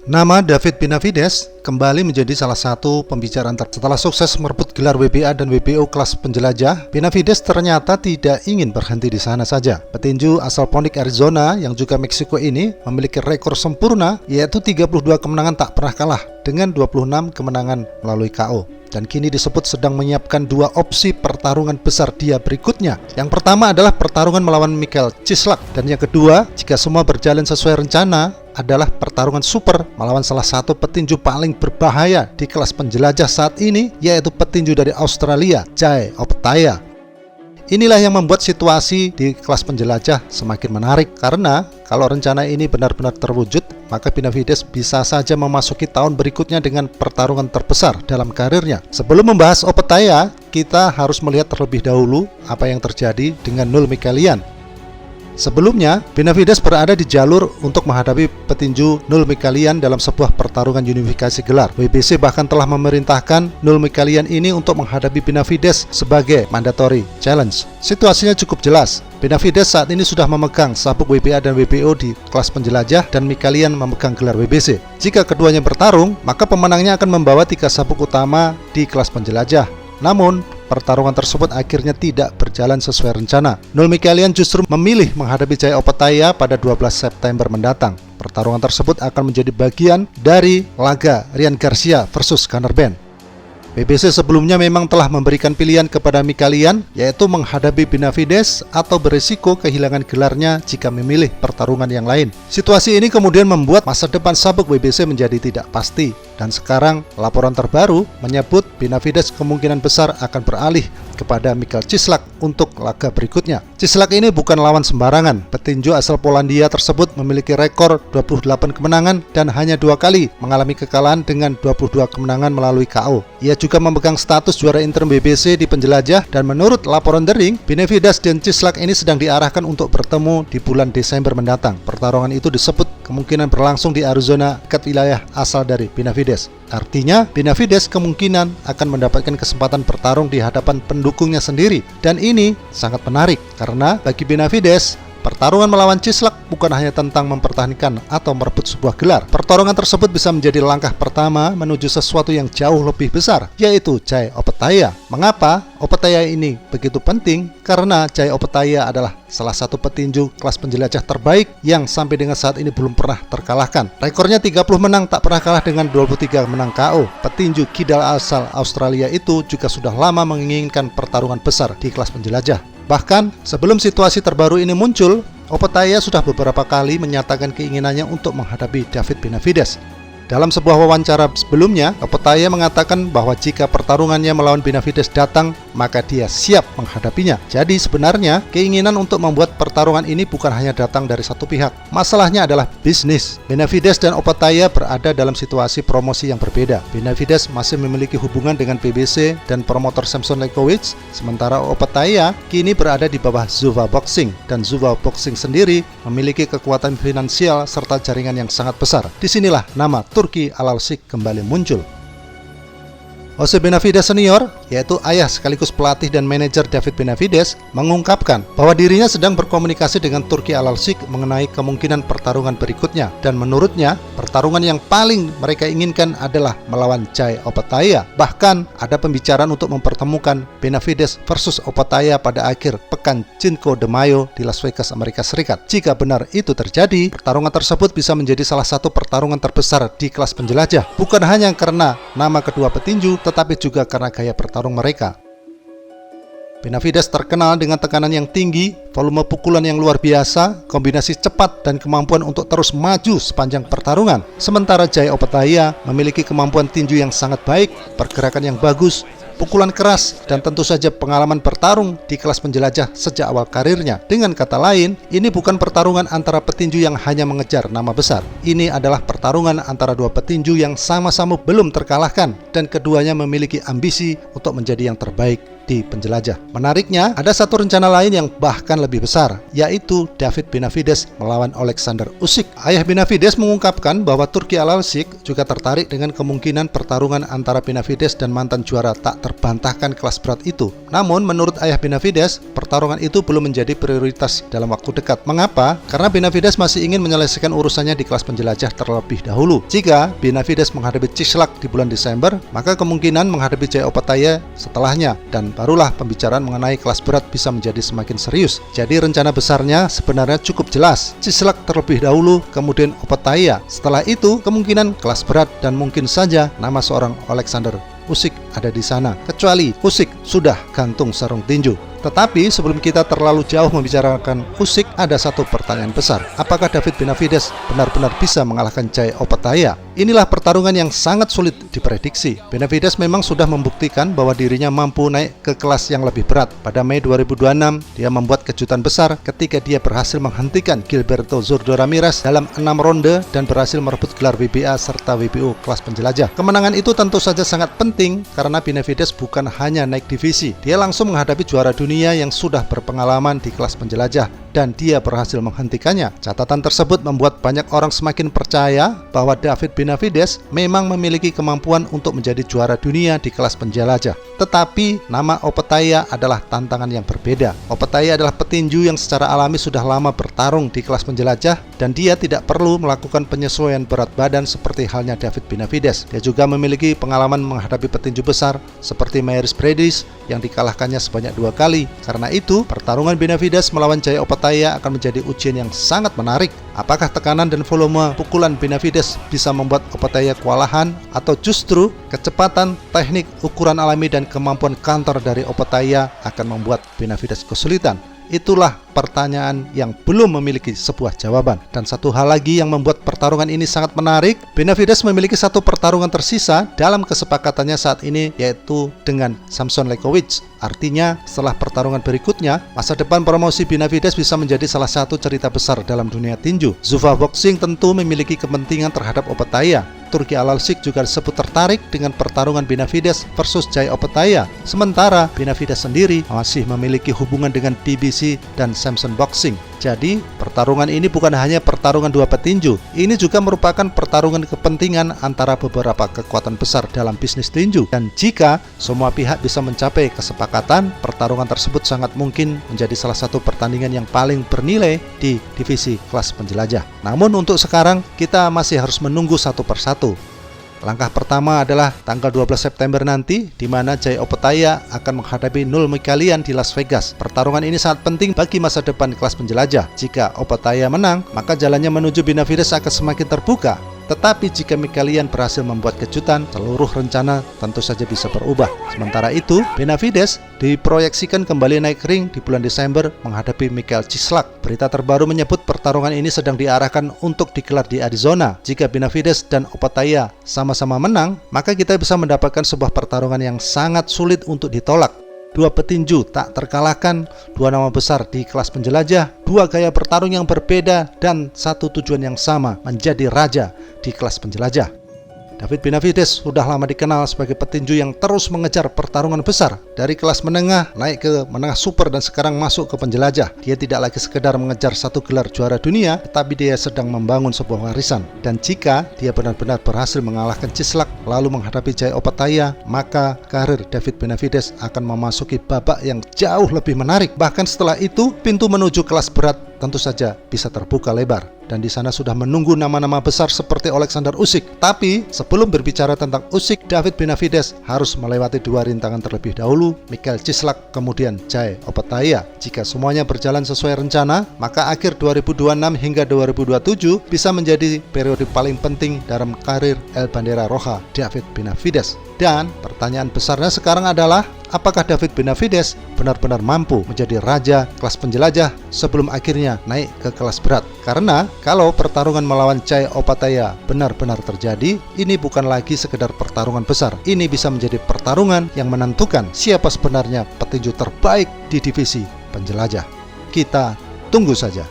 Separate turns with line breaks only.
Nama David Benavides kembali menjadi salah satu pembicaraan setelah sukses merebut gelar WBA dan WBO kelas penjelajah. Benavides ternyata tidak ingin berhenti di sana saja. Petinju asal Phoenix, Arizona yang juga Meksiko ini memiliki rekor sempurna, yaitu 32 kemenangan tak pernah kalah dengan 26 kemenangan melalui KO. Dan kini disebut sedang menyiapkan dua opsi pertarungan besar dia berikutnya. Yang pertama adalah pertarungan melawan Michael Chislak, dan yang kedua, jika semua berjalan sesuai rencana, adalah pertarungan super melawan salah satu petinju paling berbahaya di kelas penjelajah saat ini, yaitu petinju dari Australia, Jai Opetaia. Inilah yang membuat situasi di kelas penjelajah semakin menarik, karena kalau rencana ini benar-benar terwujud, maka Benavides bisa saja memasuki tahun berikutnya dengan pertarungan terbesar dalam karirnya. Sebelum membahas Opetaia, kita harus melihat terlebih dahulu apa yang terjadi dengan Null Michelian. Sebelumnya, Benavides berada di jalur untuk menghadapi petinju Null Michelian dalam sebuah pertarungan unifikasi gelar. WBC bahkan telah memerintahkan Null Michelian ini untuk menghadapi Benavides sebagai mandatory challenge. Situasinya cukup jelas. Benavides saat ini sudah memegang sabuk WBA dan WBO di kelas penjelajah, dan Michelian memegang gelar WBC. Jika keduanya bertarung, maka pemenangnya akan membawa 3 sabuk utama di kelas penjelajah. Namun, pertarungan tersebut akhirnya tidak berjalan sesuai rencana. Null Michelian justru memilih menghadapi Jai Opetaia pada 12 September mendatang. Pertarungan tersebut akan menjadi bagian dari laga Ryan Garcia versus Conor Benn. WBC sebelumnya memang telah memberikan pilihan kepada Michelian, yaitu menghadapi Benavides atau berisiko kehilangan gelarnya jika memilih pertarungan yang lain. Situasi ini kemudian membuat masa depan sabuk WBC menjadi tidak pasti, dan sekarang laporan terbaru menyebut Benavides kemungkinan besar akan beralih kepada Michael Chislak untuk laga berikutnya. Chislak ini bukan lawan sembarangan. Petinju asal Polandia tersebut memiliki rekor 28 kemenangan dan hanya 2 kali mengalami kekalahan dengan 22 kemenangan melalui KO. Ia juga memegang status juara interim WBC di penjelajah, dan menurut laporan The Ring, Benavides dan Chislak ini sedang diarahkan untuk bertemu di bulan Desember mendatang. Pertarungan itu disebut kemungkinan berlangsung di Arizona, dekat wilayah asal dari Benavides. Artinya, Benavides kemungkinan akan mendapatkan kesempatan bertarung di hadapan pendukungnya sendiri. Dan ini sangat menarik, karena bagi Benavides, pertarungan melawan Chislak bukan hanya tentang mempertahankan atau merebut sebuah gelar. Pertarungan tersebut bisa menjadi langkah pertama menuju sesuatu yang jauh lebih besar, yaitu Jai Opetaia. Mengapa Opetaia ini begitu penting? Karena Jai Opetaia adalah salah satu petinju kelas penjelajah terbaik yang sampai dengan saat ini belum pernah terkalahkan. Rekornya 30 menang tak pernah kalah dengan 23 menang KO. Petinju kidal asal Australia itu juga sudah lama menginginkan pertarungan besar di kelas penjelajah. Bahkan sebelum situasi terbaru ini muncul, Opetaia sudah beberapa kali menyatakan keinginannya untuk menghadapi David Benavides. Dalam sebuah wawancara sebelumnya, Opetaia mengatakan bahwa jika pertarungannya melawan Benavides datang, maka dia siap menghadapinya. Jadi sebenarnya keinginan untuk membuat pertarungan ini bukan hanya datang dari satu pihak. Masalahnya adalah bisnis. Benavides dan Opetaia berada dalam situasi promosi yang berbeda. Benavides masih memiliki hubungan dengan PBC dan promotor Samson Lekowicz, sementara Opetaia kini berada di bawah Zuffa Boxing, dan Zuffa Boxing sendiri memiliki kekuatan finansial serta jaringan yang sangat besar. Disinilah nama Turki Al-Alsik kembali muncul. Jose Benavides Senior, yaitu ayah sekaligus pelatih dan manajer David Benavides, mengungkapkan bahwa dirinya sedang berkomunikasi dengan Turki Al-Alsik mengenai kemungkinan pertarungan berikutnya, dan menurutnya pertarungan yang paling mereka inginkan adalah melawan Jai Opetaia. Bahkan ada pembicaraan untuk mempertemukan Benavides versus Opetaia pada akhir pekan Cinco de Mayo di Las Vegas, Amerika Serikat. Jika benar itu terjadi, pertarungan tersebut bisa menjadi salah satu pertarungan terbesar di kelas penjelajah, bukan hanya karena nama kedua petinju, tetapi juga karena gaya bertarung mereka. Benavides terkenal dengan tekanan yang tinggi, volume pukulan yang luar biasa, kombinasi cepat, dan kemampuan untuk terus maju sepanjang pertarungan. Sementara Jai Opetaia memiliki kemampuan tinju yang sangat baik, pergerakan yang bagus, pukulan keras, dan tentu saja pengalaman bertarung di kelas penjelajah sejak awal karirnya. Dengan kata lain, ini bukan pertarungan antara petinju yang hanya mengejar nama besar. Ini adalah pertarungan antara dua petinju yang sama-sama belum terkalahkan, dan keduanya memiliki ambisi untuk menjadi yang terbaik di penjelajah. Menariknya, ada satu rencana lain yang bahkan lebih besar, yaitu David Benavides melawan Alexander Usyk. Ayah Benavides mengungkapkan bahwa Turki Al-Alsik juga tertarik dengan kemungkinan pertarungan antara Benavides dan mantan juara tak terbantahkan kelas berat itu. Namun menurut ayah Benavides, pertarungan itu belum menjadi prioritas dalam waktu dekat. Mengapa? Karena Benavides masih ingin menyelesaikan urusannya di kelas penjelajah terlebih dahulu. Jika Benavides menghadapi Cislak di bulan Desember, maka kemungkinan menghadapi Jaya Opataya setelahnya, dan barulah pembicaraan mengenai kelas berat bisa menjadi semakin serius. Jadi rencana besarnya sebenarnya cukup jelas. Cislak terlebih dahulu, kemudian Opataya. Setelah itu kemungkinan kelas berat dan mungkin saja nama seorang Alexander Usyk ada di sana, kecuali Usyk sudah gantung sarung tinju. Tetapi sebelum kita terlalu jauh membicarakan Usyk, ada satu pertanyaan besar. Apakah David Benavides benar-benar bisa mengalahkan Jaya Opataya? Inilah pertarungan yang sangat sulit diprediksi. Benavides memang sudah membuktikan bahwa dirinya mampu naik ke kelas yang lebih berat. Pada Mei 2026, dia membuat kejutan besar ketika dia berhasil menghentikan Gilberto Zurdo Ramirez dalam 6 ronde dan berhasil merebut gelar WBA serta WBO kelas penjelajah. Kemenangan itu tentu saja sangat penting karena Benavides bukan hanya naik divisi. Dia langsung menghadapi juara dunia yang sudah berpengalaman di kelas penjelajah dan dia berhasil menghentikannya. Catatan tersebut membuat banyak orang semakin percaya bahwa David Benavides memang memiliki kemampuan untuk menjadi juara dunia di kelas penjelajah. Tetapi nama Opataya adalah tantangan yang berbeda. Opataya adalah petinju yang secara alami sudah lama bertarung di kelas penjelajah dan dia tidak perlu melakukan penyesuaian berat badan seperti halnya David Benavides. Dia juga memiliki pengalaman menghadapi petinju besar seperti Mairis Briedis yang dikalahkannya sebanyak 2 kali. Karena itu, pertarungan Benavides melawan Jaya Opataya akan menjadi ujian yang sangat menarik. Apakah tekanan dan volume pukulan Benavides bisa membuat Opataya kewalahan, atau justru kecepatan, teknik, ukuran alami dan kemampuan counter dari Opataya akan membuat Benavides kesulitan? Itulah pertanyaan yang belum memiliki sebuah jawaban. Dan satu hal lagi yang membuat pertarungan ini sangat menarik, Benavides memiliki satu pertarungan tersisa dalam kesepakatannya saat ini, yaitu dengan Samson Lekovic. Artinya, setelah pertarungan berikutnya, masa depan promosi Benavides bisa menjadi salah satu cerita besar dalam dunia tinju. Zuffa Boxing tentu memiliki kepentingan terhadap Opataya. Turki Al-Alsik juga disebut tertarik dengan pertarungan Benavides versus Jaya Opataya. Sementara Benavides sendiri masih memiliki hubungan dengan BBC dan Samson Boxing. Jadi, pertarungan ini bukan hanya pertarungan dua petinju, ini juga merupakan pertarungan kepentingan antara beberapa kekuatan besar dalam bisnis tinju. Dan jika semua pihak bisa mencapai kesepakatan, pertarungan tersebut sangat mungkin menjadi salah satu pertandingan yang paling bernilai di divisi kelas penjelajah. Namun untuk sekarang, kita masih harus menunggu satu persatu. Langkah pertama adalah tanggal 12 September nanti, di mana Jaya Opataya akan menghadapi Nul Mikalian di Las Vegas. Pertarungan ini sangat penting bagi masa depan kelas penjelajah. Jika Opataya menang, maka jalannya menuju Benavides akan semakin terbuka. Tetapi jika Mikalian berhasil membuat kejutan, seluruh rencana tentu saja bisa berubah. Sementara itu, Benavides diproyeksikan kembali naik ring di bulan Desember menghadapi Michael Cislak. Berita terbaru menyebut pertarungan ini sedang diarahkan untuk digelar di Arizona. Jika Benavides dan Opataya sama-sama menang, maka kita bisa mendapatkan sebuah pertarungan yang sangat sulit untuk ditolak. Dua petinju tak terkalahkan, dua nama besar di kelas penjelajah, dua gaya bertarung yang berbeda, dan satu tujuan yang sama, menjadi raja di kelas penjelajah. David Benavides sudah lama dikenal sebagai petinju yang terus mengejar pertarungan besar. Dari kelas menengah naik ke menengah super dan sekarang masuk ke penjelajah. Dia tidak lagi sekedar mengejar satu gelar juara dunia, tetapi dia sedang membangun sebuah warisan. Dan jika dia benar-benar berhasil mengalahkan Cislak lalu menghadapi Jaya Opataya, maka karir David Benavides akan memasuki babak yang jauh lebih menarik. Bahkan setelah itu, pintu menuju kelas berat tentu saja bisa terbuka lebar. Dan di sana sudah menunggu nama-nama besar seperti Alexander Usyk. Tapi sebelum berbicara tentang Usyk, David Benavides harus melewati dua rintangan terlebih dahulu, Michael Cislak kemudian Jaya Opataya. Jika semuanya berjalan sesuai rencana, maka akhir 2026 hingga 2027 bisa menjadi periode paling penting dalam karir El Bandera Roja David Benavides. Dan pertanyaan besarnya sekarang adalah, apakah David Benavides benar-benar mampu menjadi raja kelas penjelajah sebelum akhirnya naik ke kelas berat? Karena kalau pertarungan melawan Jaya Opataya benar-benar terjadi, ini bukan lagi sekedar pertarungan besar. Ini bisa menjadi pertarungan yang menentukan siapa sebenarnya petinju terbaik di divisi penjelajah. Kita tunggu saja.